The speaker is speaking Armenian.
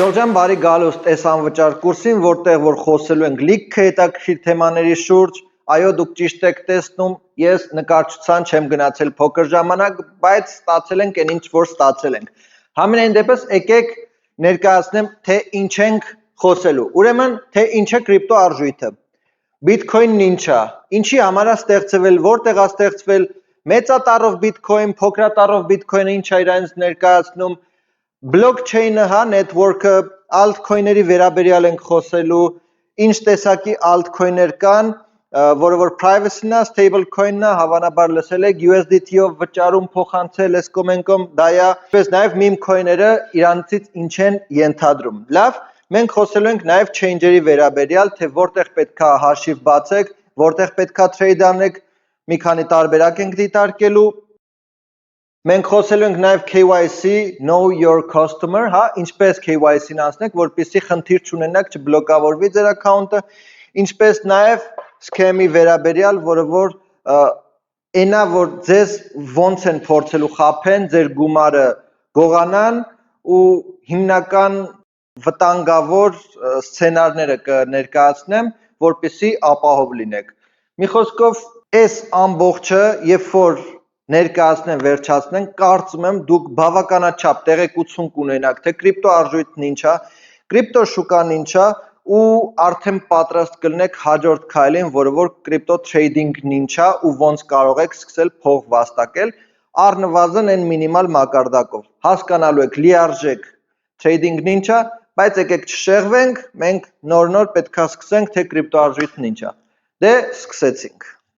Ժորժան, բարի գալուստ այս անվճար կուրսին, որտեղ որ խոսելու ենք լիքը հետաքրքիր թեմաների շուրջ, այո, դուք ճիշտ եք տեսնում, ես նկարչության չեմ գնացել փոքր ժամանակ, բայց ստացել ենք այն ինչ որ ստացել ենք։ Համենայն դեպս եկեք ներկայացնեմ, թե ինչ ենք խոսելու։ Ուրեմն, թե ինչ է կրիպտո արժույթը։ Բիթքոյնն ինչ է, ինչի համար է ստեղծվել, որտեղ է ստեղծվել, մեծատառով բիթքոյն, փոքրատառով բիթքոյնը ինչ է իրանց ներկայացնում, Blockchain-ը, հա, network-ը, altcoin-ների վերաբերյալ ենք խոսելու, ինչ տեսակի altcoin-ներ կան, որը որ privacy-ն է, stablecoin-ն է, հավանաբար լսել եք, USDT-ով վճարում փոխանցել, այս կոմենկոմ դա է, ինչպես նաև meme coin-ները իրանցից ինչ են ենթադրում։ Լավ, մենք խոսելու ենք նաև change-երի վերաբերյալ, թե որտեղ պետք է հաշիվ բացեք, որտեղ պետք է trade անեք, մի քանի տարբերակ ենք դիտարկելու։ Մենք խոսելու ենք նաև KYC, Know Your Customer, հա, ինչպես KYC-ն անցնեք, որպեսզի խնդիր չունենաք, չբլոկավորվի ձեր account-ը, ինչպես նաև scam-ի վերաբերյալ, որը որ այնա, որ ձեզ ոնց են փորձելու խաբեն, ձեր գումարը գողանան ու հիմնական վտանգավոր սցենարները կներկայացնեմ, որպեսզի ապահով լինեք։ Մի խոսքով, այս ամբողջը, երբ որ ներկայացնեմ, վերջացնենք, կարծում եմ դուք բավականաչափ տեղեկություն կունենաք, թե կրիպտո արժույթն ինչ է, կրիպտո շուկան ինչ է ու արդեն պատրաստ կլինեք հաջորդ քայլին, որը որ կրիպտո թրեյդինգն ինչ է ու ոնց կարող եք սկսել փող վաստակել, առնվազն այն մինիմալ մակարդակով։ Հասկանալու եք լիարժեք թրեյդինգն ինչ է, բայց եկեք չշեղվենք, մենք նոր պետք է սկսենք, թե կրիպտո արժույթն ինչ է։ Դե սկսեցինք։